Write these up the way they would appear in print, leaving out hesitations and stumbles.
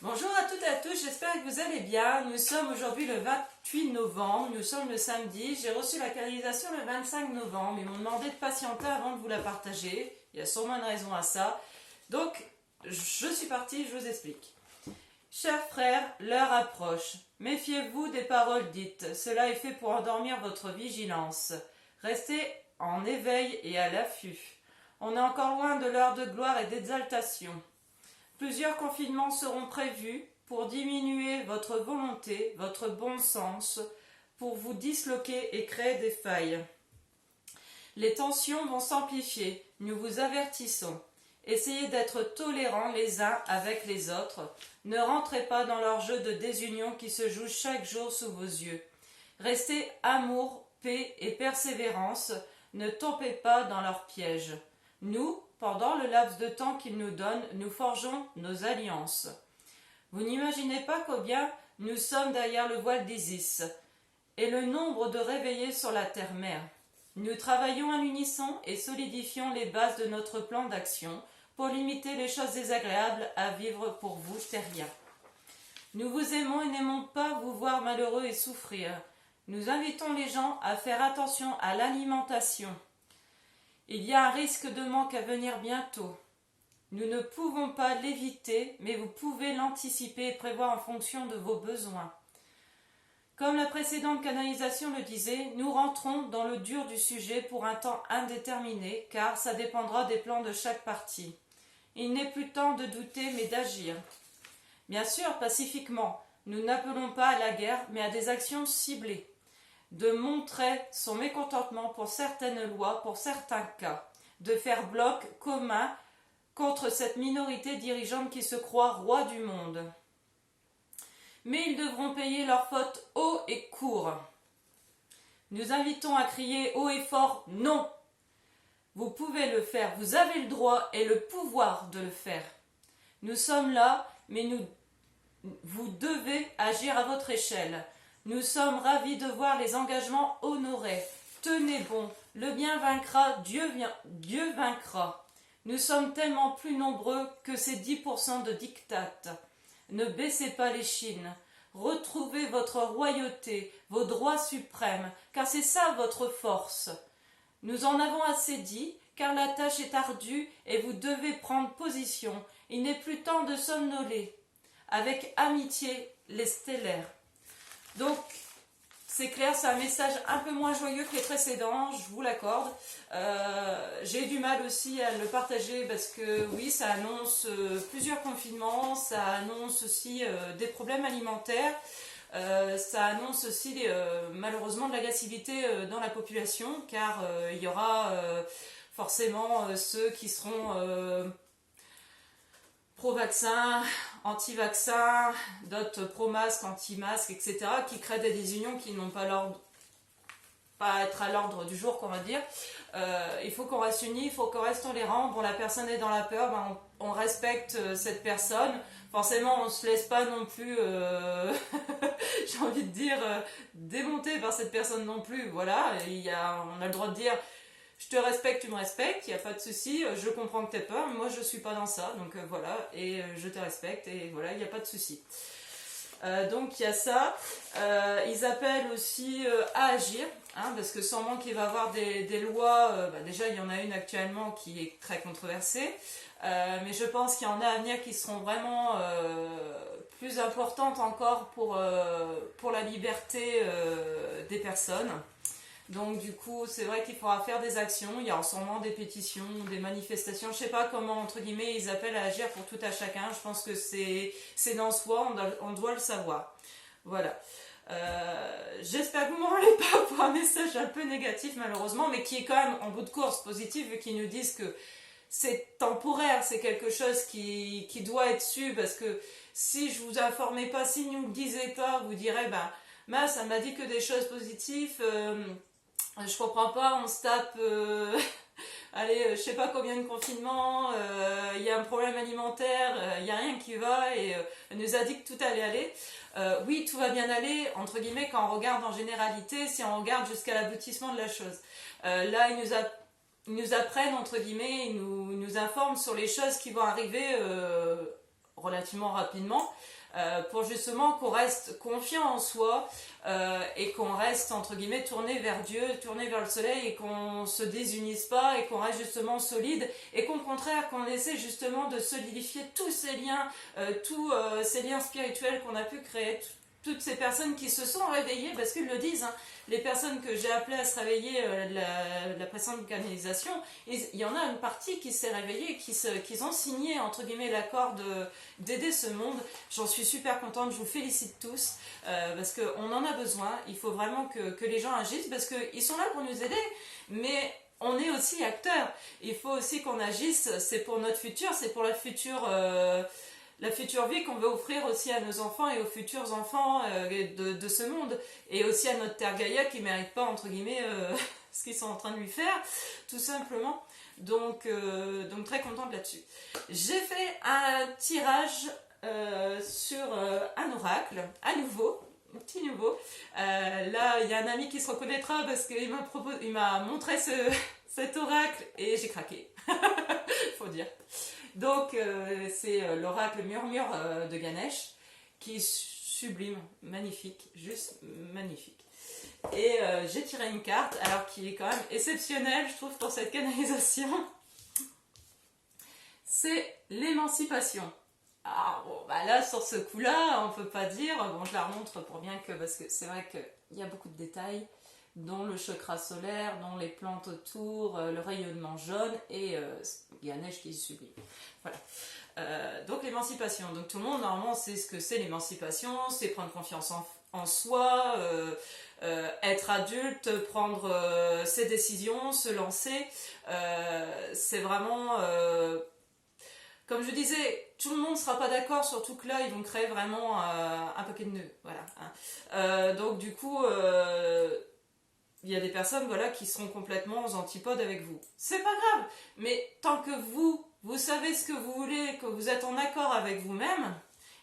Bonjour à toutes et à tous, j'espère que vous allez bien. Nous sommes aujourd'hui le 28 novembre, nous sommes le samedi. J'ai reçu la canalisation le 25 novembre. Ils m'ont demandé de patienter avant de vous la partager. Il y a sûrement une raison à ça. Donc, je suis partie, je vous explique. Chers frères, l'heure approche. Méfiez-vous des paroles dites. Cela est fait pour endormir votre vigilance. Restez en éveil et à l'affût. On est encore loin de l'heure de gloire et d'exaltation. Plusieurs confinements seront prévus pour diminuer votre volonté, votre bon sens, pour vous disloquer et créer des failles. Les tensions vont s'amplifier, nous vous avertissons. Essayez d'être tolérants les uns avec les autres. Ne rentrez pas dans leur jeu de désunion qui se joue chaque jour sous vos yeux. Restez amour, paix et persévérance. Ne tombez pas dans leurs pièges. Nous, pendant le laps de temps qu'ils nous donnent, nous forgeons nos alliances. Vous n'imaginez pas combien nous sommes derrière le voile d'Isis et le nombre de réveillés sur la terre-mère. Nous travaillons à l'unisson et solidifions les bases de notre plan d'action pour limiter les choses désagréables à vivre pour vous, terriens. Nous vous aimons et n'aimons pas vous voir malheureux et souffrir. Nous invitons les gens à faire attention à l'alimentation. Il y a un risque de manque à venir bientôt. Nous ne pouvons pas l'éviter, mais vous pouvez l'anticiper et prévoir en fonction de vos besoins. Comme la précédente canalisation le disait, nous rentrons dans le dur du sujet pour un temps indéterminé, car ça dépendra des plans de chaque partie. Il n'est plus temps de douter, mais d'agir. Bien sûr, pacifiquement, nous n'appelons pas à la guerre, mais à des actions ciblées. De montrer son mécontentement pour certaines lois, pour certains cas, de faire bloc commun contre cette minorité dirigeante qui se croit roi du monde. Mais ils devront payer leurs fautes haut et court. Nous invitons à crier haut et fort non. Vous pouvez le faire, vous avez le droit et le pouvoir de le faire. Nous sommes là, mais vous devez agir à votre échelle. Nous sommes ravis de voir les engagements honorés. Tenez bon, le bien vaincra, Dieu vaincra. Nous sommes tellement plus nombreux que ces 10% de diktat. Ne baissez pas les chines. Retrouvez votre royauté, vos droits suprêmes, car c'est ça votre force. Nous en avons assez dit, car la tâche est ardue et vous devez prendre position. Il n'est plus temps de somnoler. Avec amitié, les stellaires. Donc, c'est clair, c'est un message un peu moins joyeux que les précédents, je vous l'accorde. J'ai du mal aussi à le partager parce que oui, ça annonce plusieurs confinements, ça annonce aussi des problèmes alimentaires, ça annonce aussi malheureusement de l'agressivité dans la population, car il y aura forcément ceux qui seront pro-vaccin, anti-vaccin, d'autres pro-masque, anti-masque, etc., qui créent des désunions qui n'ont pas à être à l'ordre du jour, qu'on va dire. Il faut qu'on reste unis, il faut qu'on reste tolérant. Bon, la personne est dans la peur, ben on respecte cette personne. Forcément, on ne se laisse pas non plus, j'ai envie de dire, démonter par cette personne non plus. Voilà, on a le droit de dire... Je te respecte, tu me respectes, il n'y a pas de souci, je comprends que tu as peur, mais moi je ne suis pas dans ça, donc voilà, et je te respecte, et voilà, il n'y a pas de souci. Donc il y a ça. Ils appellent aussi à agir, hein, parce que sûrement qu'il va y avoir des lois, déjà il y en a une actuellement qui est très controversée, mais je pense qu'il y en a à venir qui seront vraiment plus importantes encore pour la liberté des personnes. Donc du coup, c'est vrai qu'il faudra faire des actions, il y aura sûrement des pétitions, des manifestations, je sais pas comment, entre guillemets, ils appellent à agir pour tout à chacun, je pense que c'est dans soi, on doit le savoir. Voilà. J'espère que vous ne m'en voulez pas pour un message un peu négatif malheureusement, mais qui est quand même en bout de course positif, vu qu'ils nous disent que c'est temporaire, c'est quelque chose qui doit être su, parce que si je vous informais pas, si ne nous le disiez pas, vous direz, ça m'a dit que des choses positives, je comprends pas, on se tape, allez, je sais pas combien de confinements, il y a un problème alimentaire, il y a rien qui va, et elle nous a dit que tout allait aller. Oui, tout va bien aller, entre guillemets, quand on regarde en généralité, si on regarde jusqu'à l'aboutissement de la chose. Là, ils nous apprennent, entre guillemets, ils nous informent sur les choses qui vont arriver relativement rapidement, pour justement qu'on reste confiant en soi et qu'on reste entre guillemets tourné vers Dieu, tourné vers le soleil et qu'on se désunisse pas et qu'on reste justement solide et qu'au contraire qu'on essaie justement de solidifier tous ces liens, tous ces liens spirituels qu'on a pu créer, toutes ces personnes qui se sont réveillées, parce qu'ils le disent, hein, les personnes que j'ai appelées à se réveiller la précédente canalisation, il y en a une partie qui s'est réveillée, qui ont signé entre guillemets l'accord d'aider ce monde. J'en suis super contente, je vous félicite tous, parce qu'on en a besoin, il faut vraiment que les gens agissent, parce qu'ils sont là pour nous aider, mais on est aussi acteurs, il faut aussi qu'on agisse, c'est pour notre futur, c'est pour la future vie qu'on veut offrir aussi à nos enfants et aux futurs enfants de ce monde, et aussi à notre terre Gaïa qui ne mérite pas entre guillemets ce qu'ils sont en train de lui faire, tout simplement. Donc très contente là-dessus. J'ai fait un tirage sur un oracle, à nouveau, un petit nouveau. Là, il y a un ami qui se reconnaîtra parce qu'il m'a montré cet oracle et j'ai craqué, faut dire. Donc c'est l'oracle Murmure de Ganesh, qui est sublime, magnifique, juste magnifique. Et j'ai tiré une carte, alors qui est quand même exceptionnelle, je trouve, pour cette canalisation. C'est l'émancipation. Alors bon, bah là, sur ce coup-là, on peut pas dire, bon, je la remontre pour bien que, parce que c'est vrai qu'il y a beaucoup de détails, dont le chakra solaire, dont les plantes autour, le rayonnement jaune et Ganesh qui est sublime. Voilà. Donc l'émancipation. Donc tout le monde normalement sait ce que c'est l'émancipation, c'est prendre confiance en soi, être adulte, prendre ses décisions, se lancer. C'est vraiment, comme je disais, tout le monde ne sera pas d'accord, surtout que là ils vont créer vraiment un paquet de nœuds. Voilà. Donc du coup, il y a des personnes voilà, qui seront complètement aux antipodes avec vous. C'est pas grave, mais tant que vous savez ce que vous voulez, que vous êtes en accord avec vous-même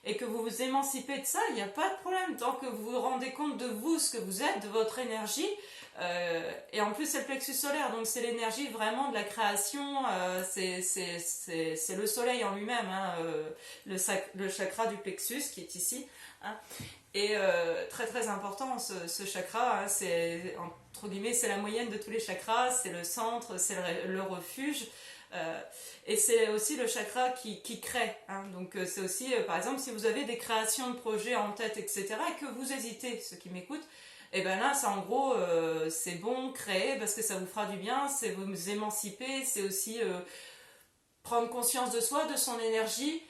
et que vous vous émancipez de ça, il n'y a pas de problème. Tant que vous vous rendez compte de vous, ce que vous êtes, de votre énergie, et en plus c'est le plexus solaire, donc c'est l'énergie vraiment de la création, c'est le soleil en lui-même, hein, le chakra du plexus qui est ici. Hein. Et très très important ce chakra, hein, c'est entre guillemets c'est la moyenne de tous les chakras, c'est le centre, c'est le refuge, et c'est aussi le chakra qui crée, hein. Donc c'est aussi par exemple si vous avez des créations de projets en tête etc et que vous hésitez, ceux qui m'écoutent, et ben là c'est en gros c'est bon, créer parce que ça vous fera du bien, c'est vous émanciper, c'est aussi prendre conscience de soi, de son énergie,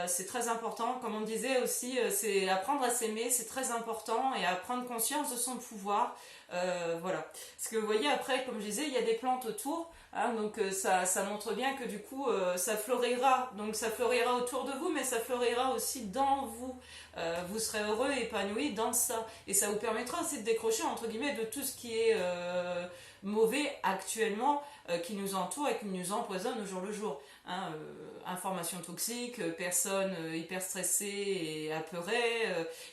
c'est très important. Comme on disait aussi, c'est apprendre à s'aimer, c'est très important, et à prendre conscience de son pouvoir. Voilà. Parce que vous voyez, après, comme je disais, il y a des plantes autour, hein, donc ça montre bien que du coup, ça fleurira. Donc ça fleurira autour de vous, mais ça fleurira aussi dans vous. Vous serez heureux et épanoui dans ça. Et ça vous permettra aussi de décrocher, entre guillemets, de tout ce qui est mauvais actuellement, qui nous entoure et qui nous empoisonne au jour le jour. Hein, informations toxiques, personnes hyper stressées et apeurées,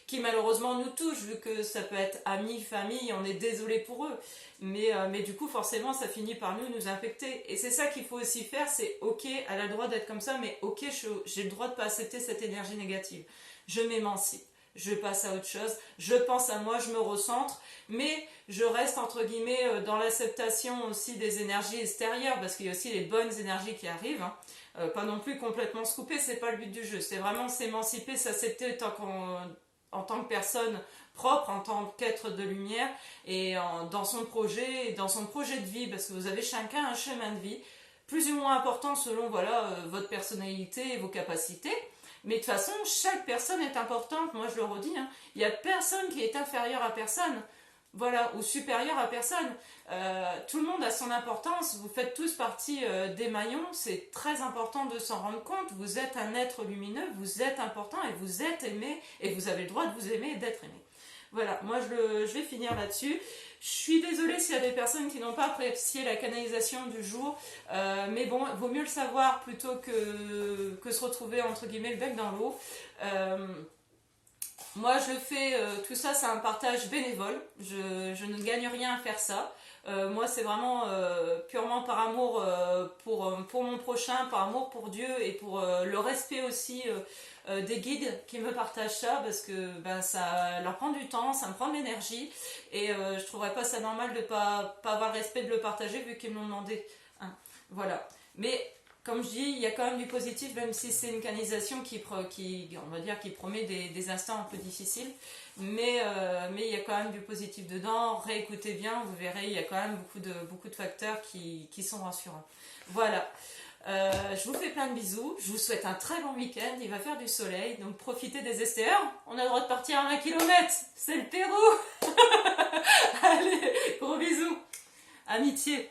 qui malheureusement nous touchent, vu que ça peut être amis, famille, on est désolé pour eux, mais du coup forcément ça finit par nous infecter, et c'est ça qu'il faut aussi faire, c'est ok, elle a le droit d'être comme ça, mais ok, j'ai le droit de pas accepter cette énergie négative, je m'émancipe, je passe à autre chose, je pense à moi, je me recentre, mais je reste entre guillemets dans l'acceptation aussi des énergies extérieures, parce qu'il y a aussi les bonnes énergies qui arrivent, hein. Pas non plus complètement se couper, c'est pas le but du jeu, c'est vraiment s'émanciper, s'accepter en tant que personne propre, en tant qu'être de lumière, et dans son projet de vie, parce que vous avez chacun un chemin de vie, plus ou moins important selon voilà, votre personnalité et vos capacités. Mais de toute façon, chaque personne est importante, moi je le redis, hein. Il n'y a personne qui est inférieur à personne, voilà, ou supérieur à personne. Tout le monde a son importance, vous faites tous partie des maillons, c'est très important de s'en rendre compte, vous êtes un être lumineux, vous êtes important et vous êtes aimé, et vous avez le droit de vous aimer et d'être aimé. Voilà, moi je vais finir là-dessus. Je suis désolée s'il y a des personnes qui n'ont pas apprécié la canalisation du jour, mais bon, vaut mieux le savoir plutôt que se retrouver entre guillemets le bec dans l'eau. Moi je fais tout ça, c'est un partage bénévole, je ne gagne rien à faire ça. Moi, c'est vraiment purement par amour pour mon prochain, par amour pour Dieu et pour le respect aussi des guides qui me partagent ça, parce que ben, ça leur prend du temps, ça me prend de l'énergie, et je trouverais pas ça normal de pas avoir le respect de le partager vu qu'ils me l'ont demandé. Hein. Voilà. Mais comme je dis, il y a quand même du positif, même si c'est une canalisation on va dire, qui promet des instants un peu difficiles. Mais il y a quand même du positif dedans. Réécoutez bien, vous verrez, il y a quand même beaucoup de facteurs qui sont rassurants. Voilà. Je vous fais plein de bisous. Je vous souhaite un très bon week-end. Il va faire du soleil, donc profitez des STR. On a le droit de partir à 1 km. C'est le Pérou. Allez, gros bisous. Amitié.